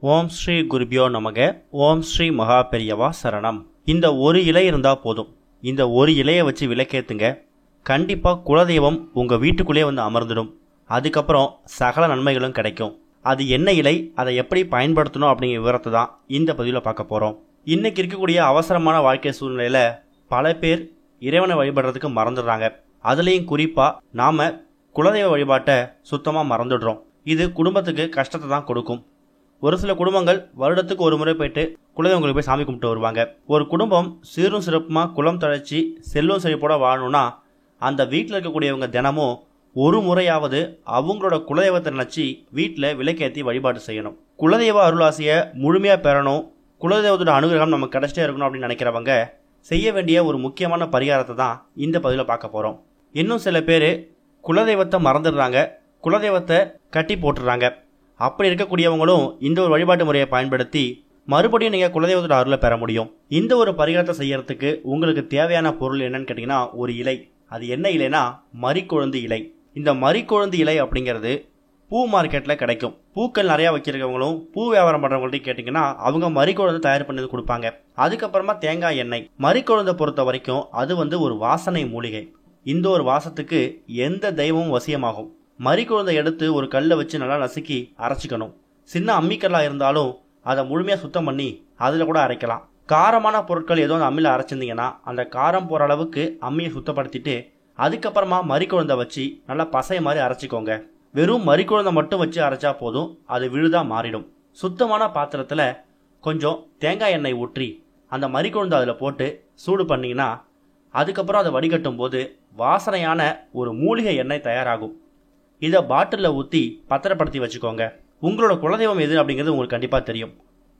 ஓம் ஸ்ரீ குருபியோ நமக. ஓம் ஸ்ரீ மகா பெரியவா சரணம். இந்த ஒரு இலை இருந்தால் போதும். இந்த ஒரு இலையை வச்சு விளக்கேற்றுங்க. கண்டிப்பாக குலதெய்வம் உங்கள் வீட்டுக்குள்ளே வந்து அமர்ந்துடும். அதுக்கப்புறம் சகல நன்மைகளும் கிடைக்கும். அது என்ன இலை, அதை எப்படி பயன்படுத்தணும் அப்படிங்கிற விவரத்தை தான் இந்த பதிவில் பார்க்க போகிறோம். இன்றைக்கி இருக்கக்கூடிய அவசரமான வாழ்க்கை சூழ்நிலையில் பல பேர் இறைவனை வழிபடுறதுக்கு மறந்துடுறாங்க. அதுலேயும் குறிப்பாக நாம் குலதெய்வ வழிபாட்டை சுத்தமாக மறந்துடுறோம். இது குடும்பத்துக்கு கஷ்டத்தை தான் கொடுக்கும். ஒரு சில குடும்பங்கள் வருடத்துக்கு ஒரு முறை போயிட்டு குலதெய்வங்களுக்கு போய் சாமி கும்பிட்டு வருவாங்க. ஒரு குடும்பம் சீரும் சிறப்புமாக குலம் தழைச்சி செல்வம் செழிப்போட வாழணும்னா அந்த வீட்டில் இருக்கக்கூடியவங்க தினமும் ஒரு முறையாவது அவங்களோட குலதெய்வத்தை நினச்சி வீட்டில் விளக்கேற்றி வழிபாடு செய்யணும். குலதெய்வ அருளாசியை முழுமையாக பெறணும், குலதெய்வத்தோட அனுகிரகம் நமக்கு கிடைச்சிட்டே இருக்கணும் அப்படின்னு நினைக்கிறவங்க செய்ய வேண்டிய ஒரு முக்கியமான பரிகாரத்தை தான் இந்த பதிவில் பார்க்க போகிறோம். இன்னும் சில பேர் குலதெய்வத்தை மறந்துடுறாங்க, குலதெய்வத்தை கட்டி போட்டுடுறாங்க. அப்படி இருக்கக்கூடியவங்களும் இந்த ஒரு வழிபாட்டு முறையை பயன்படுத்தி மறுபடியும் நீங்கள் குலதெய்வத்தோட அருளை பெற முடியும். இந்த ஒரு பரிகாரத்தை செய்யறதுக்கு உங்களுக்கு தேவையான பொருள் என்னன்னு கேட்டிங்கன்னா ஒரு இலை. அது என்ன இலைனா மரிக்கொழுந்து இலை. இந்த மரிக்கொழுந்து இலை அப்படிங்கிறது பூ மார்க்கெட்டில் கிடைக்கும். பூக்கள் நிறையா வைக்கிறவங்களும் பூ வியாபாரம் பண்ணுறவங்கள்ட்டையும் கேட்டிங்கன்னா அவங்க மரிக்கொழுந்து தயார் பண்ணி கொடுப்பாங்க. அதுக்கப்புறமா தேங்காய் எண்ணெய். மரிக்கொழுந்தை பொறுத்த வரைக்கும் அது ஒரு வாசனை மூலிகை. இந்த ஒரு வாசத்துக்கு எந்த தெய்வமும் வசியமாகும். மரிக்கொழுந்தை எடுத்து ஒரு கல்லை வச்சு நல்லா நசுக்கி அரைச்சிக்கணும். சின்ன அம்மிக்கல்லாக இருந்தாலும் அதை முழுமையாக சுத்தம் பண்ணி அதில் கூட அரைக்கலாம். காரமான பொருட்கள் ஏதோ அந்த அம்மியில் அரைச்சிருந்தீங்கன்னா அந்த காரம் போகிற அளவுக்கு அம்மியை சுத்தப்படுத்திட்டு அதுக்கப்புறமா மரிக்கொழுந்தை வச்சு நல்லா பசை மாதிரி அரைச்சிக்கோங்க. வெறும் மரிக்கொழுந்தை மட்டும் வச்சு அரைச்சா போதும், அது விழுதா மாறிடும். சுத்தமான பாத்திரத்தில் கொஞ்சம் தேங்காய் எண்ணெய் ஊற்றி அந்த மரிக்கொழுந்தை அதில் போட்டு சூடு பண்ணிங்கன்னா அதுக்கப்புறம் அதை வடிகட்டும் போது வாசனையான ஒரு மூலிகை எண்ணெய் தயாராகும். இதை பாட்டிலில் ஊற்றி பத்திரப்படுத்தி வச்சுக்கோங்க. உங்களோட குலதெய்வம் எது அப்படிங்கிறது உங்களுக்கு கண்டிப்பாக தெரியும்.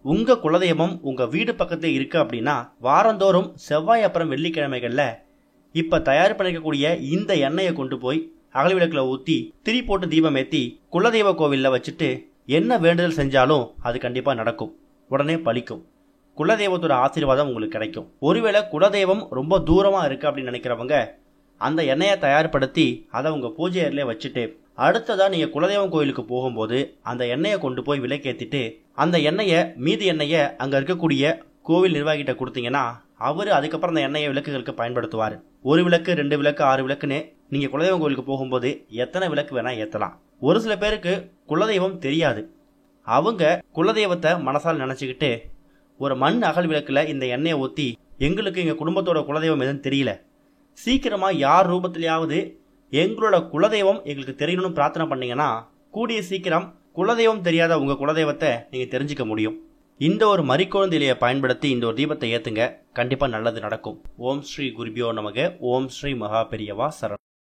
உங்கள் குலதெய்வம் உங்கள் வீடு பக்கத்தில் இருக்குது அப்படின்னா வாரந்தோறும் செவ்வாய் அப்புறம் வெள்ளிக்கிழமைகளில் இப்போ தயார் பண்ணிக்கக்கூடிய இந்த எண்ணெயை கொண்டு போய் அகல் விளக்கில் ஊற்றி திரி போட்டு தீபம் ஏற்றி குலதெய்வ கோவிலில் வச்சுட்டு என்ன வேண்டுதல் செஞ்சாலும் அது கண்டிப்பாக நடக்கும், உடனே பலிக்கும். குலதெய்வத்தோட ஆசீர்வாதம் உங்களுக்கு கிடைக்கும். ஒருவேளை குலதெய்வம் ரொம்ப தூரமாக இருக்குது அப்படின்னு நினைக்கிறவங்க அந்த எண்ணெயை தயார்படுத்தி அதை உங்கள் பூஜை அறையிலே வச்சுட்டு அடுத்ததாக நீங்கள் குலதெய்வம் கோயிலுக்கு போகும்போது அந்த எண்ணெயை கொண்டு போய் விளக்கேற்றிட்டு அந்த எண்ணெயை மீதி எண்ணெயை அங்கே இருக்கக்கூடிய கோவில் நிர்வாகிகிட்ட கொடுத்தீங்கன்னா அவர் அதுக்கப்புறம் அந்த எண்ணெயை விளக்குகளுக்கு பயன்படுத்துவார். ஒரு விளக்கு, 2 விளக்கு, 6 விளக்குன்னு நீங்கள் குலதெய்வம் கோயிலுக்கு போகும்போது எத்தனை விளக்கு வேணால் ஏற்றலாம். ஒரு சில பேருக்கு குலதெய்வம் தெரியாது. அவங்க குலதெய்வத்தை மனசால் நினச்சிக்கிட்டு ஒரு மண் அகல் விளக்கில் இந்த எண்ணெயை ஊற்றி எங்களுக்கு எங்கள் குடும்பத்தோட குலதெய்வம் எதுன்னு தெரியல, சீக்கிரமாக யார் ரூபத்திலேயாவது எங்களோட குலதெய்வம் எங்களுக்கு தெரியணும்னு பிரார்த்தனை பண்ணீங்கன்னா கூடிய சீக்கிரம் குலதெய்வம் தெரியாத உங்கள் குலதெய்வத்தை நீங்கள் தெரிஞ்சுக்க முடியும். இந்த ஒரு மரிக்கொழுந்து இலையை பயன்படுத்தி இந்த ஒரு தீபத்தை ஏற்றுங்க, கண்டிப்பாக நல்லது நடக்கும். ஓம் ஸ்ரீ குருபியோ நமக. ஓம் ஸ்ரீ மகா பெரியவா சரணம்.